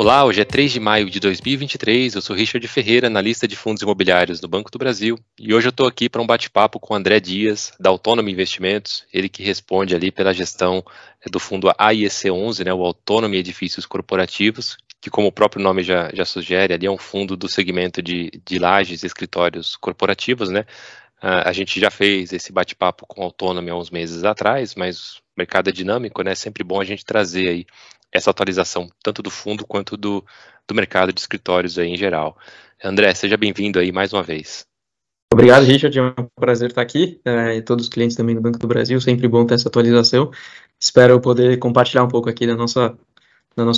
Olá, hoje é 3 de maio de 2023, eu sou Richard Ferreira, analista de fundos imobiliários do Banco do Brasil, e hoje eu estou aqui para um bate-papo com o André Dias, da Autonomy Investimentos, ele que responde ali pela gestão do fundo AIEC11, né, o Autonomy Edifícios Corporativos, que como o próprio nome já sugere, ali é um fundo do segmento de lajes e escritórios corporativos, né. A gente já fez esse bate-papo com a Autonomy há uns meses atrás, mas o mercado é dinâmico, né, é sempre bom a gente trazer aí essa atualização, tanto do fundo quanto do mercado de escritórios aí em geral. André, seja bem-vindo aí mais uma vez. Obrigado, Richard, é um prazer estar aqui, e todos os clientes também do Banco do Brasil, sempre bom ter essa atualização. Espero poder compartilhar um pouco aqui da nossa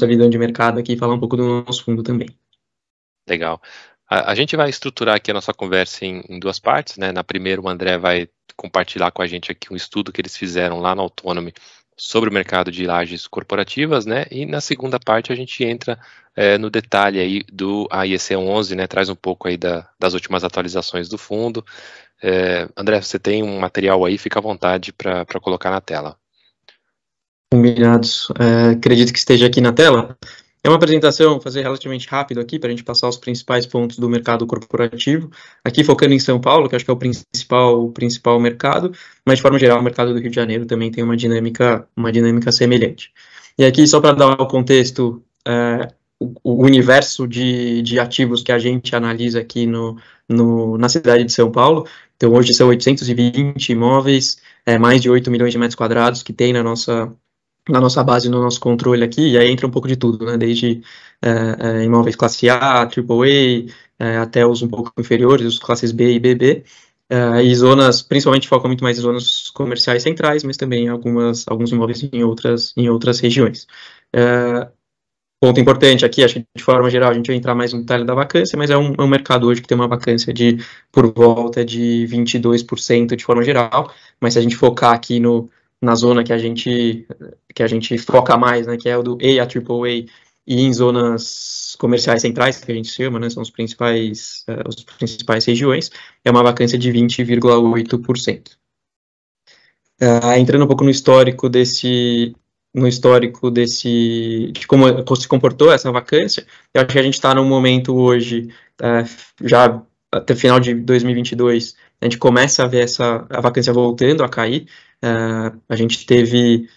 visão de mercado aqui e falar um pouco do nosso fundo também. Legal. A gente vai estruturar aqui a nossa conversa em duas partes, né? Na primeira, o André vai compartilhar com a gente aqui um estudo que eles fizeram lá na Autonomy sobre o mercado de lajes corporativas, né? E na segunda parte a gente entra no detalhe aí do AIEC11, né? Traz um pouco aí das últimas atualizações do fundo. André, você tem um material aí, fica à vontade para colocar na tela. Combinados. Acredito que esteja aqui na tela. É uma apresentação, vou fazer relativamente rápido aqui, para a gente passar os principais pontos do mercado corporativo, aqui focando em São Paulo, que acho que é o principal mercado, mas de forma geral o mercado do Rio de Janeiro também tem uma dinâmica semelhante. E aqui, só para dar o contexto, o universo de ativos que a gente analisa aqui na cidade de São Paulo, então hoje são 820 imóveis, mais de 8 milhões de metros quadrados que tem na nossa base, no nosso controle aqui, e aí entra um pouco de tudo, né, desde imóveis classe A, AAA, até os um pouco inferiores, os classes B e BB, e zonas, principalmente focam muito mais em zonas comerciais centrais, mas também alguns imóveis em outras regiões. Ponto importante aqui, acho que de forma geral a gente vai entrar mais no detalhe da vacância, mas é um mercado hoje que tem uma vacância por volta de 22% de forma geral, mas se a gente focar aqui na zona que a gente foca mais, né, que é o do A, a AAA, e em zonas comerciais centrais, que a gente chama, né, são as principais regiões, é uma vacância de 20,8%. Entrando um pouco no histórico de como se comportou essa vacância, eu acho que a gente está num momento hoje, já até final de 2022, a gente começa a ver a vacância voltando a cair. A gente teve,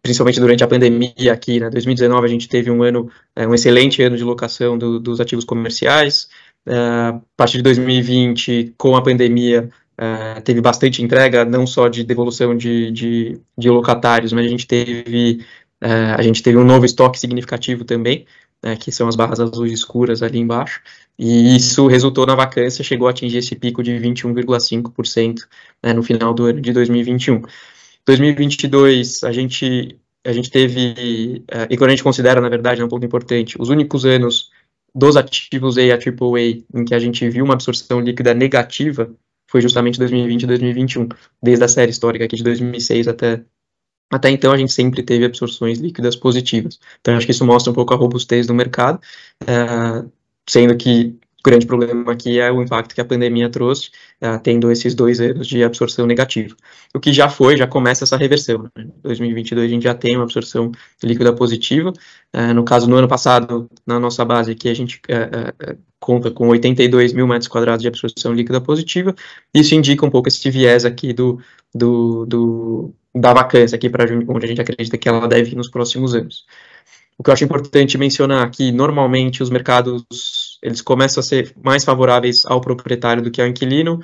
principalmente durante a pandemia aqui, né, 2019, a gente teve um excelente ano de locação dos ativos comerciais. A partir de 2020, com a pandemia, teve bastante entrega, não só de devolução de locatários, mas a gente teve um novo estoque significativo também, que são as barras azuis escuras ali embaixo, e isso resultou na vacância, chegou a atingir esse pico de 21,5%, no final do ano de 2021. 2022, a gente teve, e quando a gente considera, na verdade, é um ponto importante, os únicos anos dos ativos A e AAA em que a gente viu uma absorção líquida negativa foi justamente 2020 e 2021, desde a série histórica aqui de 2006 até então a gente sempre teve absorções líquidas positivas. Então, acho que isso mostra um pouco a robustez do mercado, sendo que o grande problema aqui é o impacto que a pandemia trouxe, tendo esses 2 anos de absorção negativa. O que já começa essa reversão. Em 2022 a gente já tem uma absorção líquida positiva. No caso, no ano passado, na nossa base aqui, a gente conta com 82 mil metros quadrados de absorção líquida positiva. Isso indica um pouco esse viés aqui da vacância aqui para onde a gente acredita que ela deve ir nos próximos anos. O que eu acho importante mencionar aqui, normalmente os mercados, eles começam a ser mais favoráveis ao proprietário do que ao inquilino,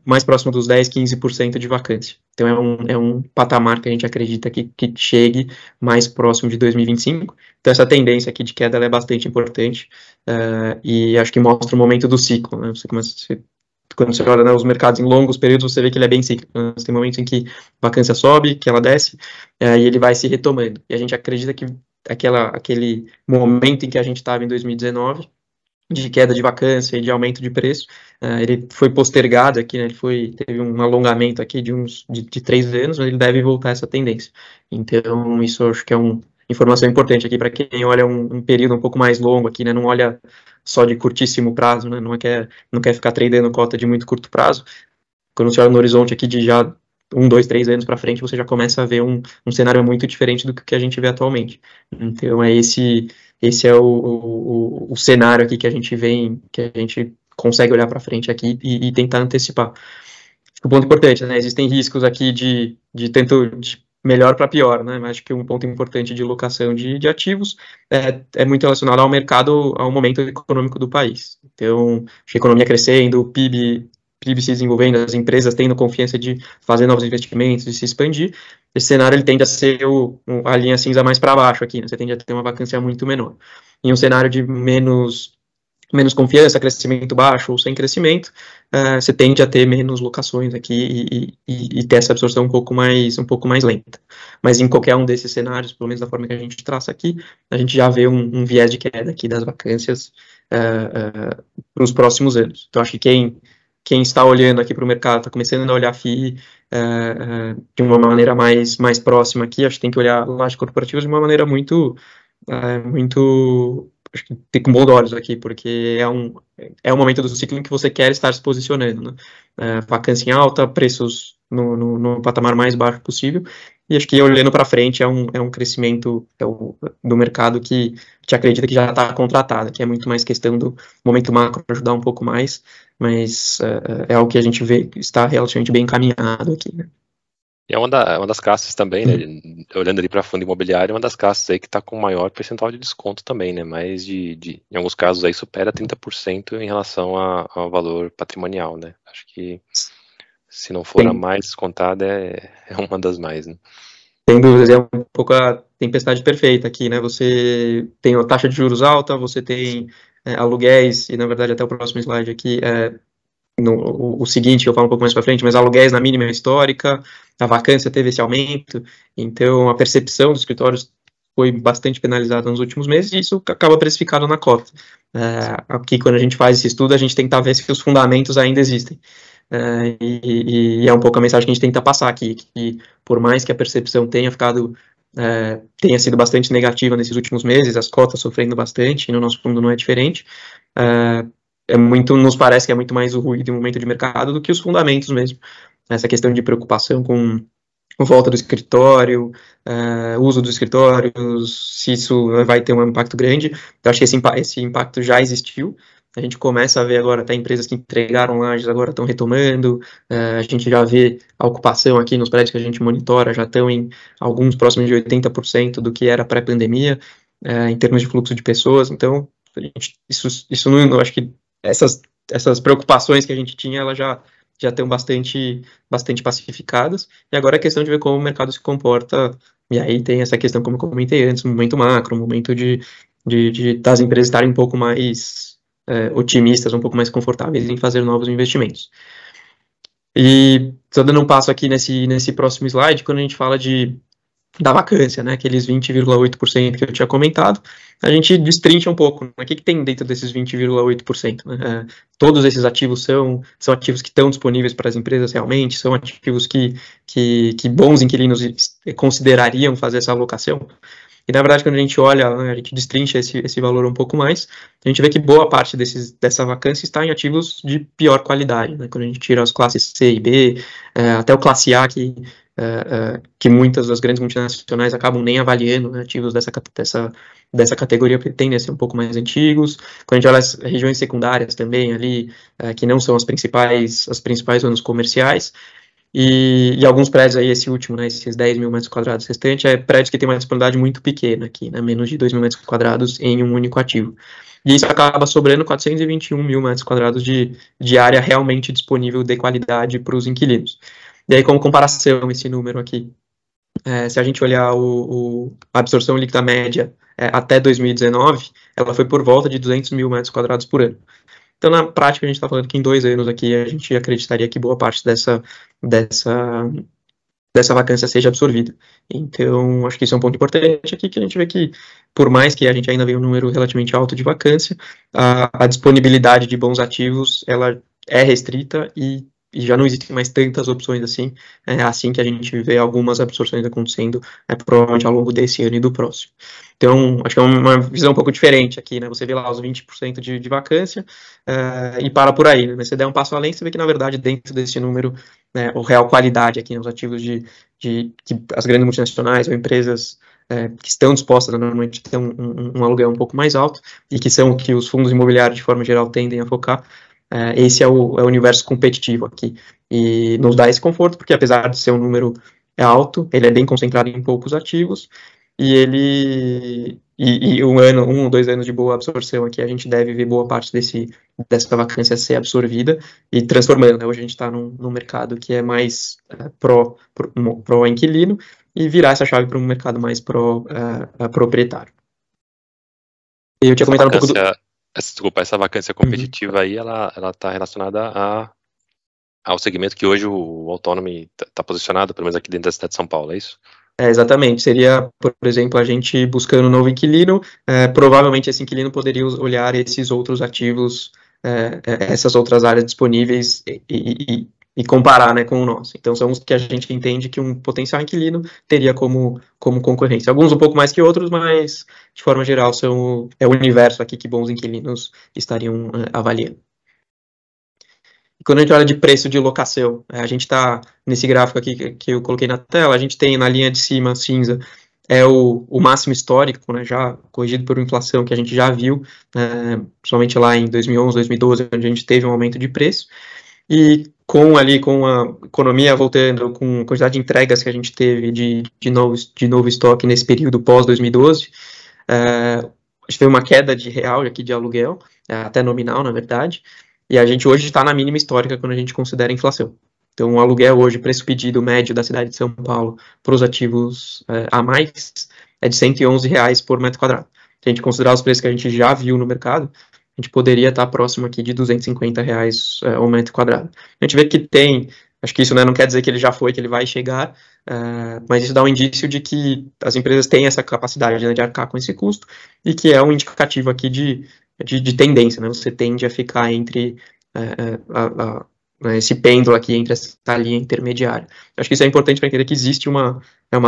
mais próximo dos 10, 15% de vacância. Então é um patamar que a gente acredita que chegue mais próximo de 2025. Então essa tendência aqui de queda ela é bastante importante, e acho que mostra o momento do ciclo, né? Quando você olha, né, os mercados em longos períodos, você vê que ele é bem cíclico. Tem momentos em que a vacância sobe, que ela desce, e ele vai se retomando. E a gente acredita que aquele momento em que a gente estava em 2019, de queda de vacância e de aumento de preço, ele foi postergado aqui, né, teve um alongamento aqui de 3 anos, mas ele deve voltar a essa tendência. Então, isso eu acho que é uma informação importante aqui para quem olha um período um pouco mais longo aqui, né, não olha só de curtíssimo prazo, né, não quer ficar tradando cota de muito curto prazo. Quando você olha no horizonte aqui de já 1, 2, 3 anos para frente, você já começa a ver um cenário muito diferente do que a gente vê atualmente. Então, esse é o cenário aqui que a gente vem, que a gente consegue olhar para frente aqui e tentar antecipar. O ponto importante, né? Existem riscos aqui de tanto de melhor para pior, né? Mas acho que um ponto importante de locação de ativos é muito relacionado ao mercado, ao momento econômico do país. Então, a economia crescendo, o PIB se desenvolvendo, as empresas tendo confiança de fazer novos investimentos, de se expandir, esse cenário ele tende a ser a linha cinza mais para baixo aqui, né? Você tende a ter uma vacância muito menor. Em um cenário de menos confiança, crescimento baixo ou sem crescimento, você tende a ter menos locações aqui e ter essa absorção um pouco mais lenta. Mas em qualquer um desses cenários, pelo menos da forma que a gente traça aqui, a gente já vê um viés de queda aqui das vacâncias para os próximos anos. Então, acho que quem está olhando aqui para o mercado, está começando a olhar FII de uma maneira mais próxima aqui, acho que tem que olhar lajes corporativas de uma maneira muito acho que tem com bons olhos aqui, porque é um momento do ciclo em que você quer estar se posicionando, né? Vacância em alta, preços no patamar mais baixo possível, e acho que olhando para frente é um crescimento do mercado que acredita que já está contratado, que é muito mais questão do momento macro ajudar um pouco mais, mas é algo que a gente vê que está relativamente bem encaminhado aqui, né? E é uma das classes também, né? Olhando ali para fundo imobiliário, é uma das classes aí que está com maior percentual de desconto também, né? Mais em alguns casos aí supera 30% em relação ao valor patrimonial, né? Acho que se não for a mais descontada, é uma das mais, né? Sem dúvidas, é um pouco a tempestade perfeita aqui, né? Você tem a taxa de juros alta, você tem aluguéis, e na verdade até o próximo slide aqui o seguinte, que eu falo um pouco mais para frente, mas aluguéis na mínima histórica, a vacância teve esse aumento, então a percepção dos escritórios foi bastante penalizada nos últimos meses e isso acaba precificado na cota. Aqui, quando a gente faz esse estudo, a gente tenta ver se os fundamentos ainda existem. E é um pouco a mensagem que a gente tenta passar aqui, que por mais que a percepção tenha sido bastante negativa nesses últimos meses, as cotas sofrendo bastante, e no nosso fundo não é diferente, nos parece que é muito mais o ruído em momento de mercado do que os fundamentos mesmo. Essa questão de preocupação com volta do escritório, uso dos escritórios, se isso vai ter um impacto grande. Eu acho que esse impacto já existiu. A gente começa a ver agora, até empresas que entregaram lajes agora estão retomando, a gente já vê a ocupação aqui nos prédios que a gente monitora, já estão em alguns próximos de 80% do que era pré-pandemia, em termos de fluxo de pessoas. Então, isso não, eu acho que essas preocupações que a gente tinha, elas já estão bastante pacificadas, e agora é questão de ver como o mercado se comporta, e aí tem essa questão, como eu comentei antes, um momento macro, um momento das empresas estarem um pouco mais otimistas, um pouco mais confortáveis em fazer novos investimentos. E só dando um passo aqui nesse próximo slide, quando a gente fala da vacância, né, aqueles 20,8% que eu tinha comentado, a gente destrincha um pouco, né, o que tem dentro desses 20,8%, né? Todos esses ativos são ativos que estão disponíveis para as empresas realmente, são ativos que bons inquilinos considerariam fazer essa alocação. E, na verdade, quando a gente olha, né, a gente destrincha esse valor um pouco mais, a gente vê que boa parte dessa vacância está em ativos de pior qualidade, né? Quando a gente tira as classes C e B, até o classe A, que muitas das grandes multinacionais acabam nem avaliando, né, ativos dessa categoria, porque tendem a ser um pouco mais antigos. Quando a gente olha as regiões secundárias também ali, que não são as principais zonas comerciais, e alguns prédios aí, esse último, né, esses 10 mil metros quadrados restante, prédios que têm uma disponibilidade muito pequena aqui, né, menos de 2 mil metros quadrados em um único ativo. E isso acaba sobrando 421 mil metros quadrados de área realmente disponível de qualidade para os inquilinos. E aí, como comparação, esse número aqui, se a gente olhar a absorção líquida média até 2019, ela foi por volta de 200 mil metros quadrados por ano. Então, na prática, a gente está falando que em 2 anos aqui a gente acreditaria que boa parte dessa vacância seja absorvida. Então, acho que isso é um ponto importante aqui, que a gente vê que, por mais que a gente ainda veja um número relativamente alto de vacância, a disponibilidade de bons ativos, ela é restrita e e já não existem mais tantas opções assim, é assim que a gente vê algumas absorções acontecendo, provavelmente ao longo desse ano e do próximo. Então, acho que é uma visão um pouco diferente aqui, né? Você vê lá os 20% de vacância e para por aí, né? Mas se você der um passo além, você vê que, na verdade, dentro desse número, né, o real qualidade aqui nos ativos que as grandes multinacionais ou empresas que estão dispostas a normalmente ter um aluguel um pouco mais alto e que são o que os fundos imobiliários, de forma geral, tendem a focar. Esse é o universo competitivo aqui. E nos dá esse conforto, porque apesar de ser um número alto, ele é bem concentrado em poucos ativos, e ele um ou 2 anos de boa absorção aqui, a gente deve ver boa parte dessa vacância ser absorvida e transformando, né? Hoje a gente está num mercado que é mais pró inquilino e virar essa chave para um mercado mais pró proprietário. Eu tinha comentado um pouco Desculpa, essa vacância competitiva aí, ela está relacionada ao segmento que hoje o Autonomy está posicionado, pelo menos aqui dentro da cidade de São Paulo, é isso? Exatamente, seria, por exemplo, a gente buscando um novo inquilino, provavelmente esse inquilino poderia olhar esses outros ativos, essas outras áreas disponíveis e comparar, né, com o nosso. Então, são os que a gente entende que um potencial inquilino teria como concorrência. Alguns um pouco mais que outros, mas, de forma geral, é o universo aqui que bons inquilinos estariam avaliando. E quando a gente olha de preço de locação, a gente está nesse gráfico aqui que eu coloquei na tela, a gente tem na linha de cima, cinza, o máximo histórico, né, já corrigido por inflação, que a gente já viu, principalmente lá em 2011, 2012, onde a gente teve um aumento de preço, e com a economia voltando, com a quantidade de entregas que a gente teve de novo estoque nesse período pós-2012, a gente teve uma queda de real aqui de aluguel, até nominal, na verdade, e a gente hoje está na mínima histórica quando a gente considera a inflação. Então, o aluguel hoje, preço pedido médio da cidade de São Paulo para os ativos a mais, é de R$111 por metro quadrado. Se a gente considerar os preços que a gente já viu no mercado, a gente poderia estar próximo aqui de R$250 ao metro quadrado. A gente vê que tem, acho que isso, né, não quer dizer que ele já foi, que ele vai chegar, mas isso dá um indício de que as empresas têm essa capacidade, né, de arcar com esse custo, e que é um indicativo aqui de tendência, né? Você tende a ficar entre esse pêndulo aqui, entre essa linha intermediária. Acho que isso é importante para entender que existe uma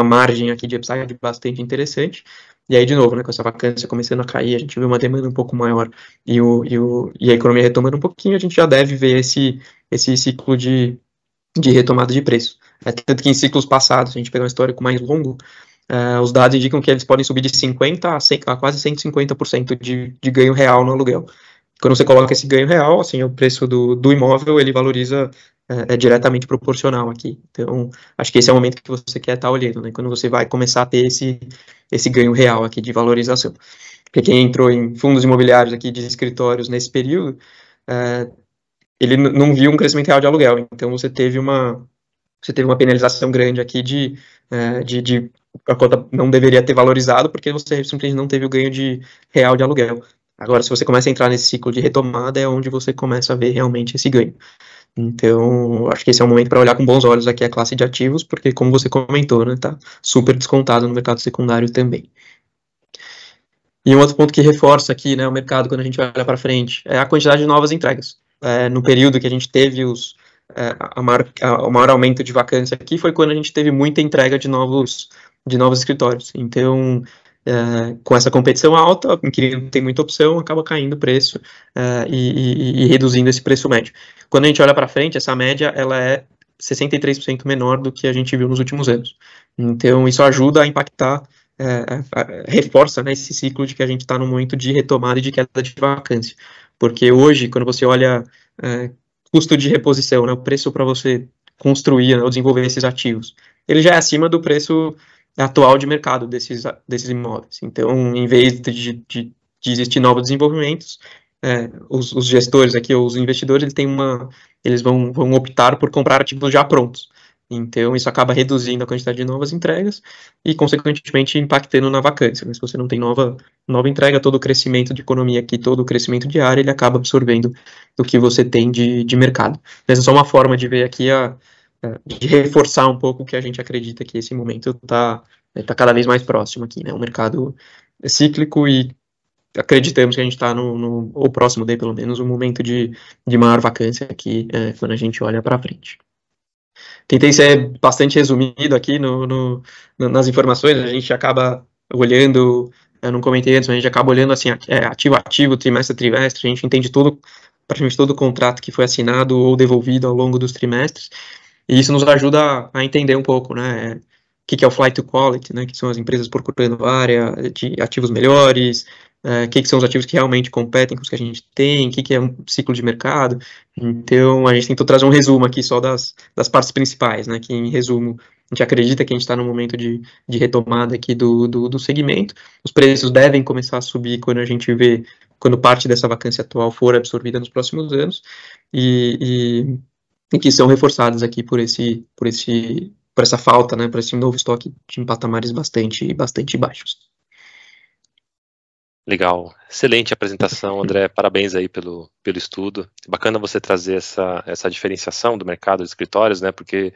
margem aqui de upside bastante interessante. E aí, de novo, né, com essa vacância começando a cair, a gente vê uma demanda um pouco maior e a economia retomando um pouquinho, a gente já deve ver esse ciclo de retomada de preço. Tanto que em ciclos passados, se a gente pegar um histórico mais longo, os dados indicam que eles podem subir de 50% a quase 150% de ganho real no aluguel. Quando você coloca esse ganho real, assim, o preço do imóvel, ele valoriza diretamente proporcional aqui. Então, acho que esse é o momento que você quer estar olhando, né? Quando você vai começar a ter esse ganho real aqui de valorização. Porque quem entrou em fundos imobiliários aqui de escritórios nesse período, ele não viu um crescimento real de aluguel. Então, você teve uma penalização grande aqui a cota não deveria ter valorizado porque você simplesmente não teve o ganho real de aluguel. Agora, se você começa a entrar nesse ciclo de retomada, é onde você começa a ver realmente esse ganho. Então, acho que esse é um momento para olhar com bons olhos aqui a classe de ativos, porque, como você comentou, né, tá super descontado no mercado secundário também. E um outro ponto que reforça aqui, né, o mercado, quando a gente olha para frente, é a quantidade de novas entregas. No período que a gente teve o maior aumento de vacância aqui foi quando a gente teve muita entrega de novos escritórios. Então, com essa competição alta, o inquilino tem muita opção, acaba caindo o preço e reduzindo esse preço médio. Quando a gente olha para frente, essa média ela é 63% menor do que a gente viu nos últimos anos. Então, isso ajuda a impactar, reforça, né, esse ciclo de que a gente está num momento de retomada e de queda de vacância. Porque hoje, quando você olha custo de reposição, né, o preço para você construir, né, ou desenvolver esses ativos, ele já é acima do preço atual de mercado desses imóveis. Então, em vez de existir novos desenvolvimentos, os gestores aqui, ou os investidores, eles vão optar por comprar ativos já prontos. Então, isso acaba reduzindo a quantidade de novas entregas e, consequentemente, impactando na vacância. Mas se você não tem nova entrega, todo o crescimento de economia aqui, todo o crescimento de área, ele acaba absorvendo do que você tem de mercado. Essa é só uma forma de ver aqui, de reforçar um pouco o que a gente acredita que esse momento está cada vez mais próximo aqui, né? Um mercado cíclico e acreditamos que a gente está ou próximo de, pelo menos, um momento de maior vacância aqui, quando a gente olha para frente. Tentei ser bastante resumido aqui nas informações, a gente acaba olhando, eu não comentei antes, mas a gente acaba olhando assim, ativo a ativo, trimestre a trimestre, a gente entende praticamente todo o contrato que foi assinado ou devolvido ao longo dos trimestres, e isso nos ajuda a entender um pouco, né, o que é o flight to quality, né, que são as empresas procurando área de ativos melhores, que são os ativos que realmente competem com os que a gente tem, o que é um ciclo de mercado. Então, a gente tentou trazer um resumo aqui só das partes principais, né, que em resumo, a gente acredita que a gente está no momento de retomada aqui do segmento, os preços devem começar a subir quando parte dessa vacância atual for absorvida nos próximos anos, e que são reforçados aqui por essa falta, né, por esse novo estoque de patamares bastante baixos. Legal, excelente apresentação, André, parabéns aí pelo estudo. Bacana você trazer essa diferenciação do mercado de escritórios, né, porque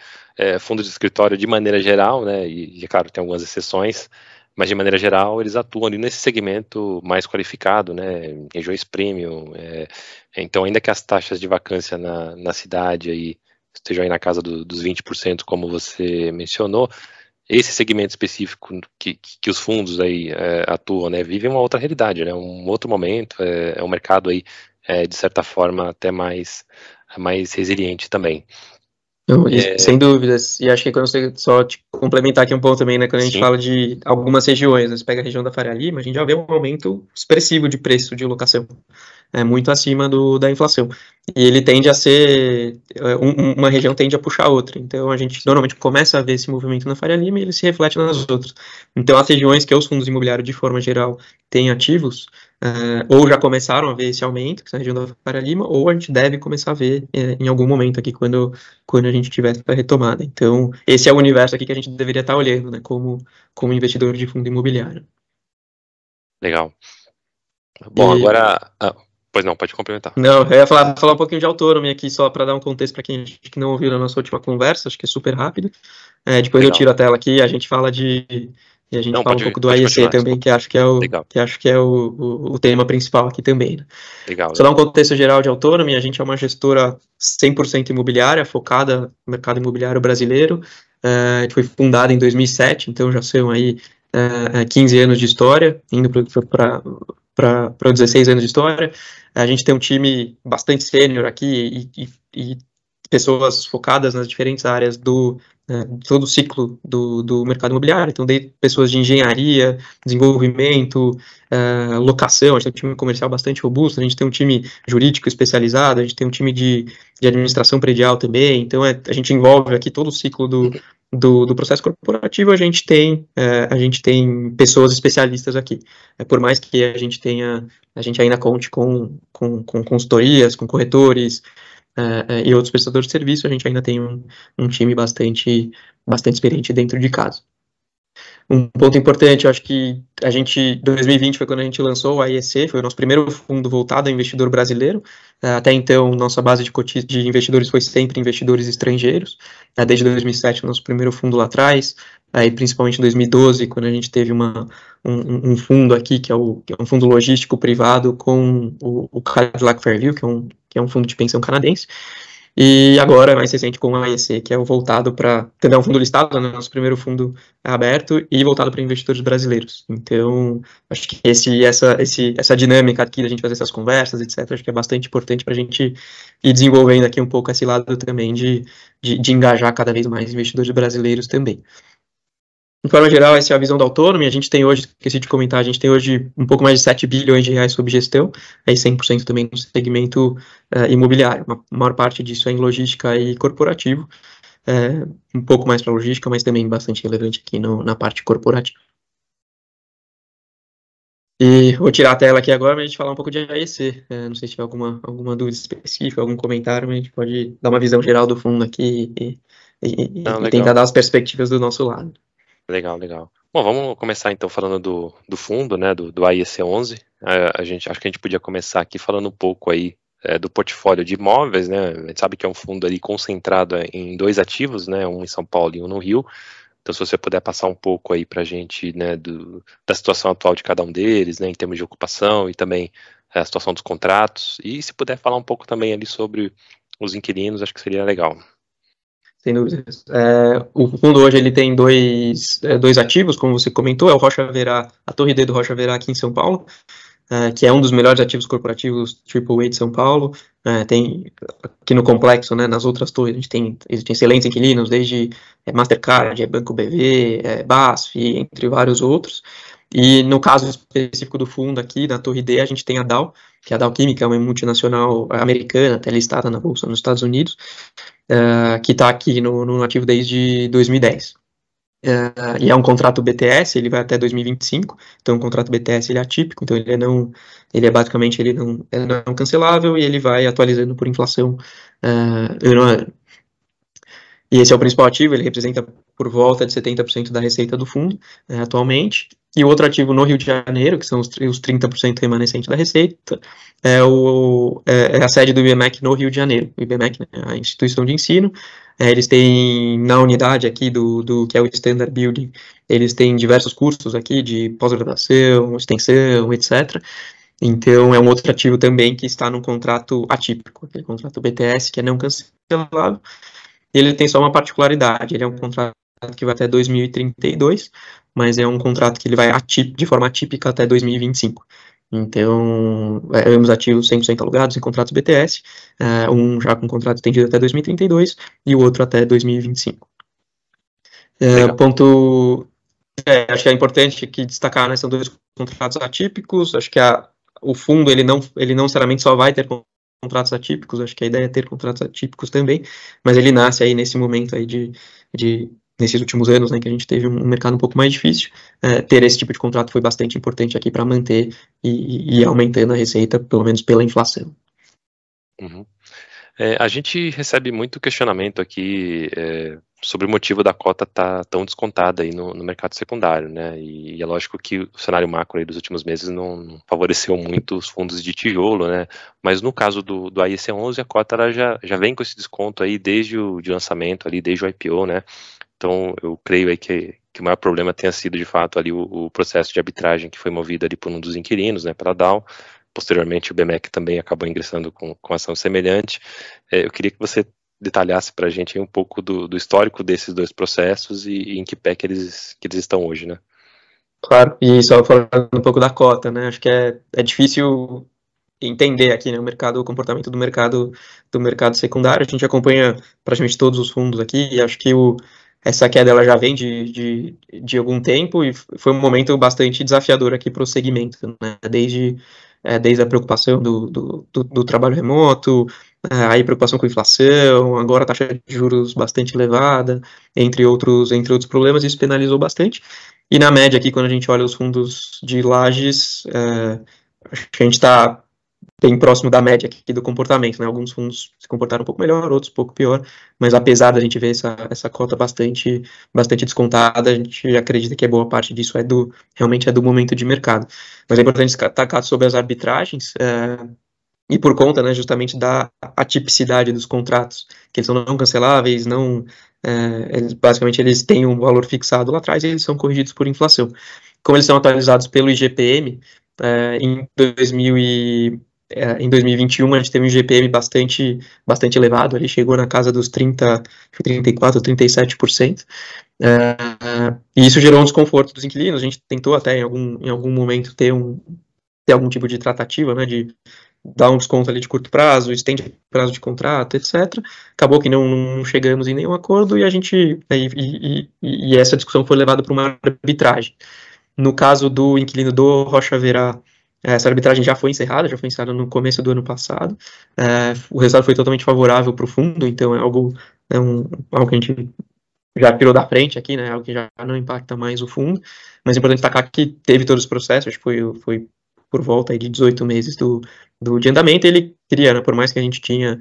fundo de escritório de maneira geral, né, e claro, tem algumas exceções, mas de maneira geral eles atuam ali nesse segmento mais qualificado, né, em regiões premium, então ainda que as taxas de vacância na cidade aí estejam aí na casa dos 20%, como você mencionou, esse segmento específico que os fundos aí atuam, né, vive uma outra realidade, né, um outro momento, é um mercado aí, de certa forma, até mais resiliente também. Não, sem dúvidas, e acho que quando você só te complementar aqui um pouco também, né, quando a gente fala de algumas regiões, você pega a região da Faria Lima, a gente já vê um aumento expressivo de preço de locação, muito acima da inflação, e ele tende a ser, uma região tende a puxar a outra, então a gente normalmente começa a ver esse movimento na Faria Lima e ele se reflete nas outras. Então as regiões que os fundos imobiliários de forma geral têm ativos, ou já começaram a ver esse aumento, que é a região da Faria Lima, ou a gente deve começar a ver em algum momento aqui quando a gente tiver essa retomada. Então, esse é o universo aqui que a gente deveria estar olhando, né, como investidor de fundo imobiliário. Legal. Bom, agora... pois não, pode complementar. Não, eu ia falar um pouquinho de autônomo aqui, só para dar um contexto para quem que não ouviu na nossa última conversa, acho que é super rápido. Depois Legal. Eu tiro a tela aqui, a gente fala e a gente fala um pouco do AEC também, que acho que é o tema principal aqui também. Né? Legal. Só dar um contexto geral de autônomo, a gente é uma gestora 100% imobiliária, focada no mercado imobiliário brasileiro. A gente foi fundada em 2007, então já são aí 15 anos de história, indo para 16 anos de história. A gente tem um time bastante sênior aqui e pessoas focadas nas diferentes áreas de todo o ciclo do mercado imobiliário, então pessoas de engenharia, desenvolvimento, locação, a gente tem um time comercial bastante robusto, a gente tem um time jurídico especializado, a gente tem um time de administração predial também, então a gente envolve aqui todo o ciclo do processo corporativo, a gente tem pessoas especialistas aqui, por mais que a gente ainda conte com consultorias, com corretores, e outros prestadores de serviço, a gente ainda tem um time bastante experiente dentro de casa. Um ponto importante, eu acho que 2020 foi quando a gente lançou o AEC, foi o nosso primeiro fundo voltado ao investidor brasileiro. Até então, nossa base de investidores foi sempre investidores estrangeiros, desde 2007, nosso primeiro fundo lá atrás, aí principalmente em 2012, quando a gente teve um fundo aqui, que é um fundo logístico privado com o Cadillac Fairview, que é um fundo de pensão canadense. E agora, mais recente, com o AEC, que é o voltado para... Também é um fundo listado, né, nosso primeiro fundo aberto, e voltado para investidores brasileiros. Então, acho que essa dinâmica aqui, da gente fazer essas conversas, etc., acho que é bastante importante para a gente ir desenvolvendo aqui um pouco esse lado também de engajar cada vez mais investidores brasileiros também. De forma geral, essa é a visão da Autônomo. A gente tem hoje, esqueci de comentar, a gente tem hoje um pouco mais de 7 bilhões de reais sob gestão, aí 100% também no segmento imobiliário. A maior parte disso é em logística e corporativo, um pouco mais para logística, mas também bastante relevante aqui na parte corporativa. E vou tirar a tela aqui agora, mas a gente falar um pouco de AEC. Não sei se tiver alguma dúvida específica, algum comentário, mas a gente pode dar uma visão geral do fundo aqui e tentar dar as perspectivas do nosso lado. Legal. Bom, vamos começar então falando do fundo, né, do AEC 11. Acho que a gente podia começar aqui falando um pouco aí do portfólio de imóveis, né? A gente sabe que é um fundo ali concentrado em 2 ativos, né, um em São Paulo e um no Rio, Então, se você puder passar um pouco aí para a gente, né, da situação atual de cada um deles, né, em termos de ocupação e também a situação dos contratos, e se puder falar um pouco também ali sobre os inquilinos, acho que seria legal. Sem dúvidas. O fundo hoje ele tem dois ativos, como você comentou, é o Rocha Verá, a Torre D do Rocha Verá aqui em São Paulo, que é um dos melhores ativos corporativos AAA de São Paulo. Tem aqui no complexo, né, nas outras torres, existem excelentes inquilinos, desde Mastercard, Banco BV, BASF, entre vários outros. E no caso específico do fundo aqui, da Torre D, a gente tem a Dow, que é a Dow Química, uma multinacional americana, até listada na Bolsa nos Estados Unidos, que está aqui no ativo desde 2010. E é um contrato BTS, ele vai até 2025, então o contrato BTS ele é atípico, então ele é basicamente ele não cancelável e ele vai atualizando por inflação ano a ano. E esse é o principal ativo, ele representa por volta de 70% da receita do fundo atualmente. E o outro ativo no Rio de Janeiro, que são os 30% remanescentes da receita, é a sede do IBMEC no Rio de Janeiro. O IBMEC, né, a instituição de ensino, eles têm na unidade aqui do que é o Standard Building, eles têm diversos cursos aqui de pós-graduação, extensão, etc. Então é um outro ativo também que está num contrato atípico, aquele contrato BTS que é não cancelável. E ele tem só uma particularidade, ele é um contrato que vai até 2032, mas é um contrato que ele vai de forma atípica até 2025. Então, ambos ativos 100% alugados em contratos BTS, um já com contrato estendido até 2032 e o outro até 2025. Acho que é importante aqui destacar, né, são dois contratos atípicos, acho que o fundo ele não necessariamente só vai ter contratos atípicos, acho que a ideia é ter contratos atípicos também, mas ele nasce aí nesse momento aí nesses últimos anos, né, que a gente teve um mercado um pouco mais difícil, ter esse tipo de contrato foi bastante importante aqui para manter e ir aumentando a receita, pelo menos pela inflação. Uhum. A gente recebe muito questionamento aqui sobre o motivo da cota estar tão descontada aí no mercado secundário, né? E é lógico que o cenário macro aí dos últimos meses não favoreceu muito os fundos de tijolo, né? Mas no caso do AIC11, a cota ela já vem com esse desconto aí desde o lançamento ali, desde o IPO, né? Então eu creio aí que o maior problema tenha sido de fato ali o processo de arbitragem que foi movido ali por um dos inquilinos, né? Pela Dow. Posteriormente, o BMEC também acabou ingressando com ação semelhante. Eu queria que você detalhasse para a gente um pouco do histórico desses dois processos e em que pé que eles estão hoje, né? Claro, e só falando um pouco da cota, né? Acho que é difícil entender aqui, né, o comportamento do mercado secundário. A gente acompanha praticamente todos os fundos aqui e acho que essa queda ela já vem de algum tempo e foi um momento bastante desafiador aqui para o segmento, né? Desde a preocupação do trabalho remoto, aí preocupação com inflação, agora a taxa de juros bastante elevada, entre outros problemas, isso penalizou bastante. E na média aqui, quando a gente olha os fundos de Lajes, acho que a gente está bem próximo da média aqui do comportamento, né? Alguns fundos se comportaram um pouco melhor, outros um pouco pior, mas apesar da gente ver essa cota bastante descontada, a gente acredita que a boa parte disso realmente é do momento de mercado. Mas é importante destacar sobre as arbitragens, e por conta, né, justamente da atipicidade dos contratos, que eles são não canceláveis, basicamente eles têm um valor fixado lá atrás e eles são corrigidos por inflação. Como eles são atualizados pelo IGPM, em 2021 a gente teve um IGPM bastante elevado, ele chegou na casa dos 34%, 37%, e isso gerou um desconforto dos inquilinos. A gente tentou até em algum momento ter algum tipo de tratativa, né, de dar um desconto ali de curto prazo, estende o prazo de contrato, etc. Acabou que não chegamos em nenhum acordo e a gente e essa discussão foi levada para uma arbitragem. No caso do inquilino do Rocha Verá, essa arbitragem já foi encerrada no começo do ano passado. O resultado foi totalmente favorável para o fundo, então é algo que a gente já tirou da frente aqui, né? Algo que já não impacta mais o fundo. Mas é importante destacar que teve todos os processos, acho que foi por volta aí de 18 meses de andamento. Ele queria, né, por mais que a gente tinha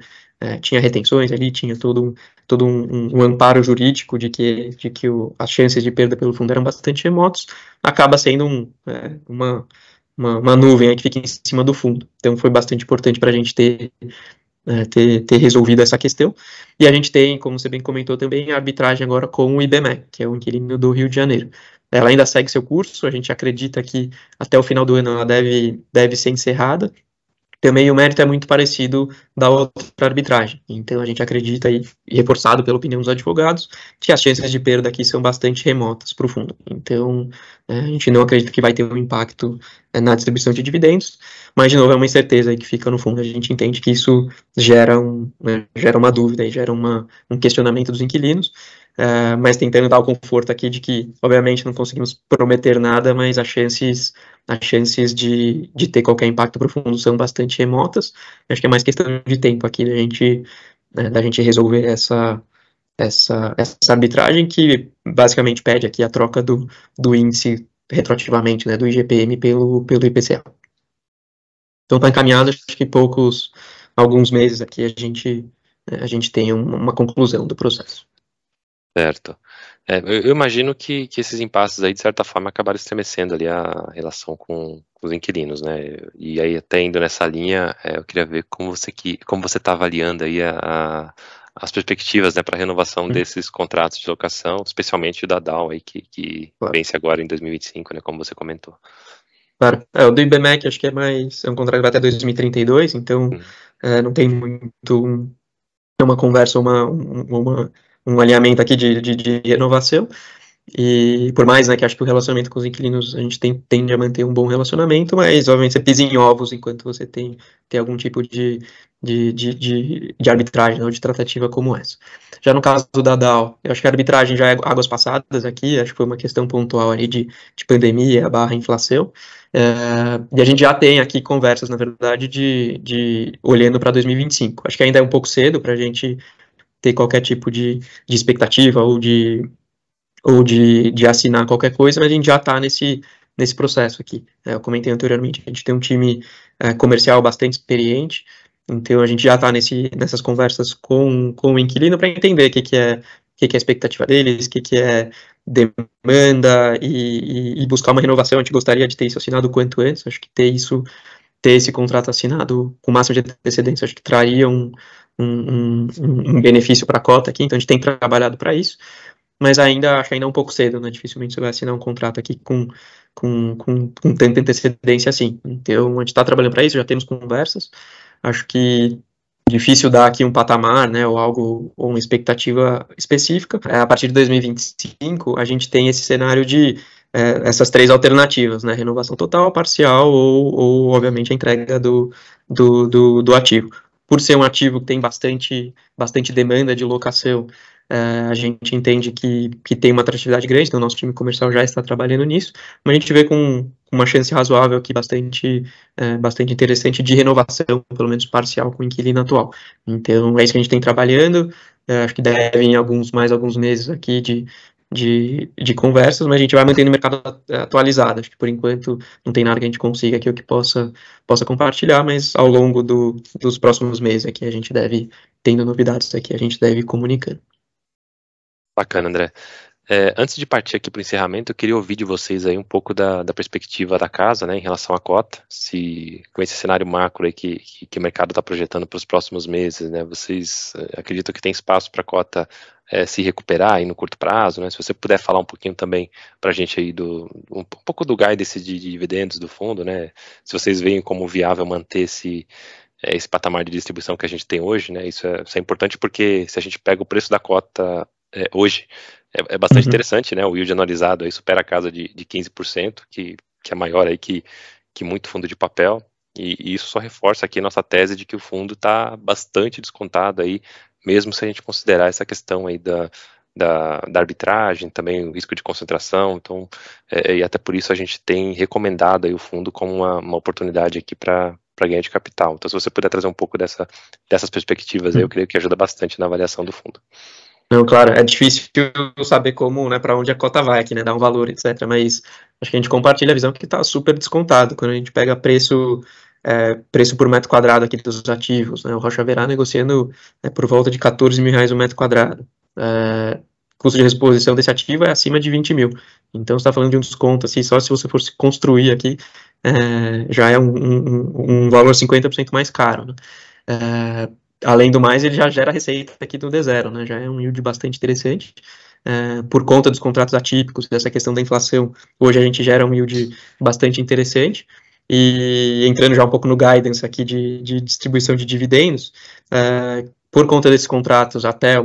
retenções ali, tinha todo um amparo jurídico de que as chances de perda pelo fundo eram bastante remotos, acaba sendo uma nuvem aí que fica em cima do fundo. Então foi bastante importante para a gente ter ter resolvido essa questão. E a gente tem, como você bem comentou também, a arbitragem agora com o IBMEC, que é o inquilino do Rio de Janeiro. Ela ainda segue seu curso, a gente acredita que até o final do ano ela deve ser encerrada. Também o mérito é muito parecido da outra arbitragem. Então a gente acredita, e reforçado pela opinião dos advogados, que as chances de perda aqui são bastante remotas para o fundo. Então a gente não acredita que vai ter um impacto na distribuição de dividendos, mas de novo é uma incerteza aí que fica no fundo. A gente entende que isso gera uma dúvida, e gera um questionamento dos inquilinos, mas tentando dar o conforto aqui de que, obviamente, não conseguimos prometer nada, mas as chances de ter qualquer impacto profundo são bastante remotas. Acho que é mais questão de tempo aqui da gente resolver essa arbitragem, que basicamente pede aqui a troca do índice retroativamente, né, do IGPM pelo IPCA. Então está encaminhado, acho que alguns meses aqui a gente tem uma conclusão do processo. Certo. Eu imagino que esses impasses aí, de certa forma, acabaram estremecendo ali a relação com os inquilinos, né? E aí, até indo nessa linha, eu queria ver como você está avaliando aí as perspectivas, né, para a renovação desses contratos de locação, especialmente da Dow aí, que Claro. vence agora em 2025, né, como você comentou. Claro. O do IBMEC acho que é um contrato até 2032, então não tem muito uma conversa, um alinhamento aqui de renovação. E por mais, né, que acho que o relacionamento com os inquilinos a gente tende a manter um bom relacionamento, mas obviamente você pisa em ovos enquanto você tem algum tipo de arbitragem, ou de tratativa como essa. Já no caso da Dow, eu acho que a arbitragem já é águas passadas aqui, acho que foi uma questão pontual aí de pandemia / inflação, e a gente já tem aqui conversas, na verdade, olhando para 2025. Acho que ainda é um pouco cedo para a gente ter qualquer tipo de expectativa ou de assinar qualquer coisa, mas a gente já está nesse processo aqui. Eu comentei anteriormente, a gente tem um time comercial bastante experiente, então a gente já está nessas conversas com o inquilino para entender o que é a expectativa deles, o que é demanda, e buscar uma renovação. A gente gostaria de ter isso assinado o quanto antes. Acho que ter esse contrato assinado com o máximo de antecedência, acho que traria um benefício para a cota aqui, então a gente tem trabalhado para isso. Mas acho que ainda é um pouco cedo, né? Dificilmente você vai assinar um contrato aqui com tanta antecedência assim. Então, a gente está trabalhando para isso, já temos conversas. Acho que difícil dar aqui um patamar, né, ou uma expectativa específica. A partir de 2025, a gente tem esse cenário de essas três alternativas, né? Renovação total, parcial ou obviamente, a entrega do ativo. Por ser um ativo que tem bastante demanda de locação, a gente entende que tem uma atratividade grande, então o nosso time comercial já está trabalhando nisso, mas a gente vê com uma chance razoável aqui bastante interessante de renovação, pelo menos parcial, com o inquilino atual. Então é isso que a gente tem trabalhando, acho que devem mais alguns meses aqui de conversas, mas a gente vai mantendo o mercado atualizado. Acho que por enquanto não tem nada que a gente consiga aqui o que possa compartilhar, mas ao longo dos próximos meses aqui a gente deve, tendo novidades aqui, a gente deve ir comunicando. Bacana, André. Antes de partir aqui para o encerramento, eu queria ouvir de vocês aí um pouco da perspectiva da casa, né, em relação à cota, se com esse cenário macro aí que o mercado está projetando para os próximos meses, né, vocês acreditam que tem espaço para a cota se recuperar aí no curto prazo, né? Se você puder falar um pouquinho também para a gente aí um pouco do guidance de dividendos do fundo, né, se vocês veem como viável manter esse patamar de distribuição que a gente tem hoje, né, isso é importante porque se a gente pega o preço da cota hoje, é bastante interessante, né? O yield anualizado aí supera a casa de 15%, que é maior aí que muito fundo de papel, e isso só reforça aqui nossa tese de que o fundo está bastante descontado aí, mesmo se a gente considerar essa questão aí da arbitragem, também o risco de concentração, então, e até por isso a gente tem recomendado aí o fundo como uma oportunidade aqui para ganho de capital. Então, se você puder trazer um pouco dessas perspectivas aí, eu creio que ajuda bastante na avaliação do fundo. Não, claro, é difícil saber como, né, para onde a cota vai aqui, né, dar um valor, etc. Mas acho que a gente compartilha a visão que está super descontado quando a gente pega preço por metro quadrado aqui dos ativos, né, o Rocha Verá negociando por volta de R$14.000 o metro quadrado. Custo de reposição desse ativo é acima de 20 mil. Então, você está falando de um desconto, assim, só se você fosse construir aqui, já é um valor 50% mais caro, né? além do mais, ele já gera receita aqui do D0, né? Já é um yield bastante interessante. Por conta dos contratos atípicos, dessa questão da inflação, hoje a gente gera um yield bastante interessante. E entrando já um pouco no guidance aqui de distribuição de dividendos, por conta desses contratos até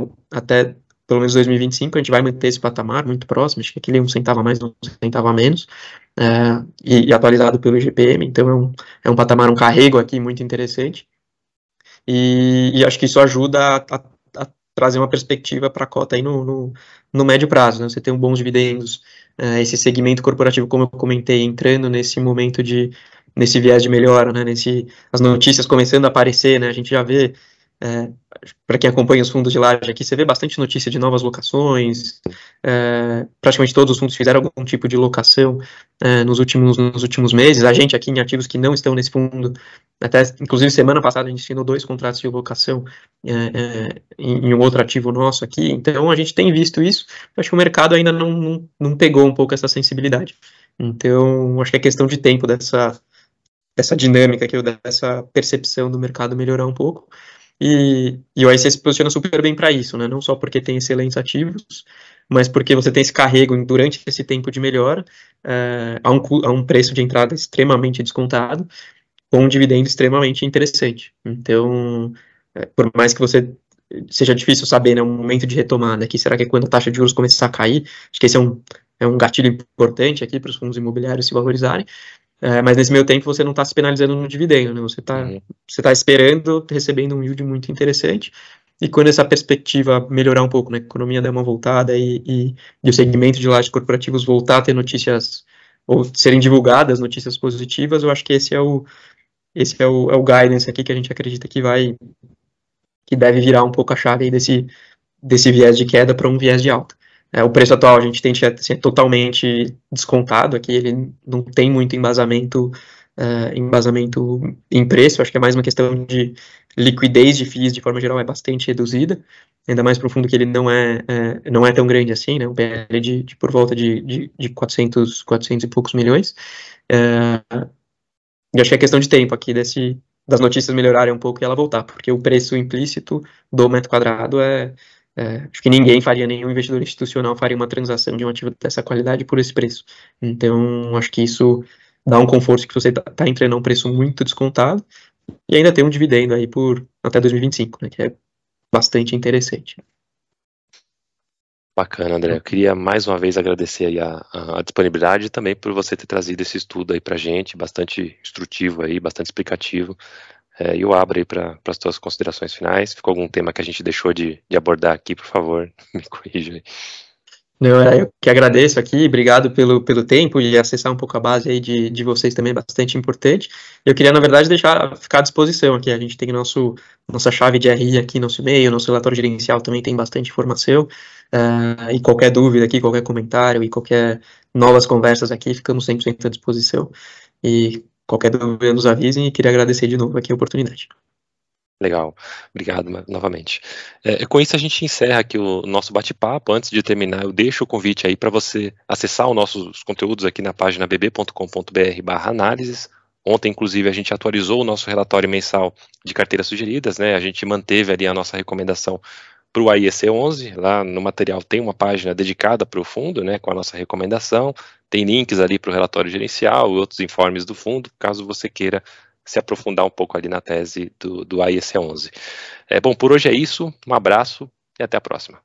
pelo menos 2025, a gente vai manter esse patamar muito próximo, acho que aquele 1 centavo a mais, 1 centavo a menos, e atualizado pelo IGPM, então é um patamar, um carrego aqui muito interessante. E acho que isso ajuda a trazer uma perspectiva para a cota aí no médio prazo, né? Você tem bons dividendos, esse segmento corporativo, como eu comentei, entrando nesse momento nesse viés de melhora, né? As notícias começando a aparecer, né? A gente já vê, para quem acompanha os fundos de laje aqui, você vê bastante notícia de novas locações, praticamente todos os fundos fizeram algum tipo de locação nos últimos meses. A gente aqui em ativos que não estão nesse fundo, até inclusive semana passada a gente assinou 2 contratos de locação em um outro ativo nosso aqui, então a gente tem visto isso. Acho que o mercado ainda não pegou um pouco essa sensibilidade, então acho que é questão de tempo dessa dinâmica aqui, dessa percepção do mercado melhorar um pouco. E o IC se posiciona super bem para isso, né? Não só porque tem excelentes ativos, mas porque você tem esse carrego durante esse tempo de melhora, a um preço de entrada extremamente descontado, com um dividendo extremamente interessante. Então, por mais que seja difícil saber, né, um momento de retomada aqui, será que é quando a taxa de juros começar a cair? Acho que esse é um gatilho importante aqui para os fundos imobiliários se valorizarem. Mas nesse meio tempo você não está se penalizando no dividendo, né? Você está esperando, recebendo um yield muito interessante, e quando essa perspectiva melhorar um pouco, né, a economia der uma voltada e o segmento de lajes corporativos voltar a ter notícias, ou serem divulgadas notícias positivas, eu acho que esse é o guidance aqui que a gente acredita que deve virar um pouco a chave aí desse viés de queda para um viés de alta. O preço atual a gente tem assim, totalmente descontado aqui, ele não tem muito embasamento em preço, acho que é mais uma questão de liquidez de FIIs de forma geral é bastante reduzida, ainda mais para um fundo que ele não é tão grande assim, né, um PL de por volta de 400 e poucos milhões, e acho que é questão de tempo aqui das notícias melhorarem um pouco e ela voltar, porque o preço implícito do metro quadrado acho que nenhum investidor institucional faria uma transação de um ativo dessa qualidade por esse preço. Então, acho que isso dá um conforto que você está entrando a um preço muito descontado e ainda tem um dividendo aí por até 2025, né, que é bastante interessante. Bacana, André. Eu queria mais uma vez agradecer aí a disponibilidade e também por você ter trazido esse estudo aí pra gente, bastante instrutivo aí, bastante explicativo. E eu abro aí para as tuas considerações finais. Ficou algum tema que a gente deixou de abordar aqui, por favor, me corrija aí. Não, eu que agradeço aqui, obrigado pelo tempo e acessar um pouco a base aí de vocês também, bastante importante. Eu queria, na verdade, ficar à disposição aqui, a gente tem nossa chave de RI aqui, nosso e-mail, nosso relatório gerencial também tem bastante informação, e qualquer dúvida aqui, qualquer comentário e qualquer novas conversas aqui, ficamos 100% à disposição, e qualquer dúvida nos avisem e queria agradecer de novo aqui a oportunidade. Legal, obrigado novamente. Com isso a gente encerra aqui o nosso bate-papo. Antes de terminar, eu deixo o convite aí para você acessar os nossos conteúdos aqui na página bb.com.br/análises. Ontem, inclusive, a gente atualizou o nosso relatório mensal de carteiras sugeridas, né? A gente manteve ali a nossa recomendação para o AIEC 11, lá no material tem uma página dedicada para o fundo, né, com a nossa recomendação, tem links ali para o relatório gerencial e outros informes do fundo, caso você queira se aprofundar um pouco ali na tese do AIEC 11. Bom, por hoje é isso, um abraço e até a próxima.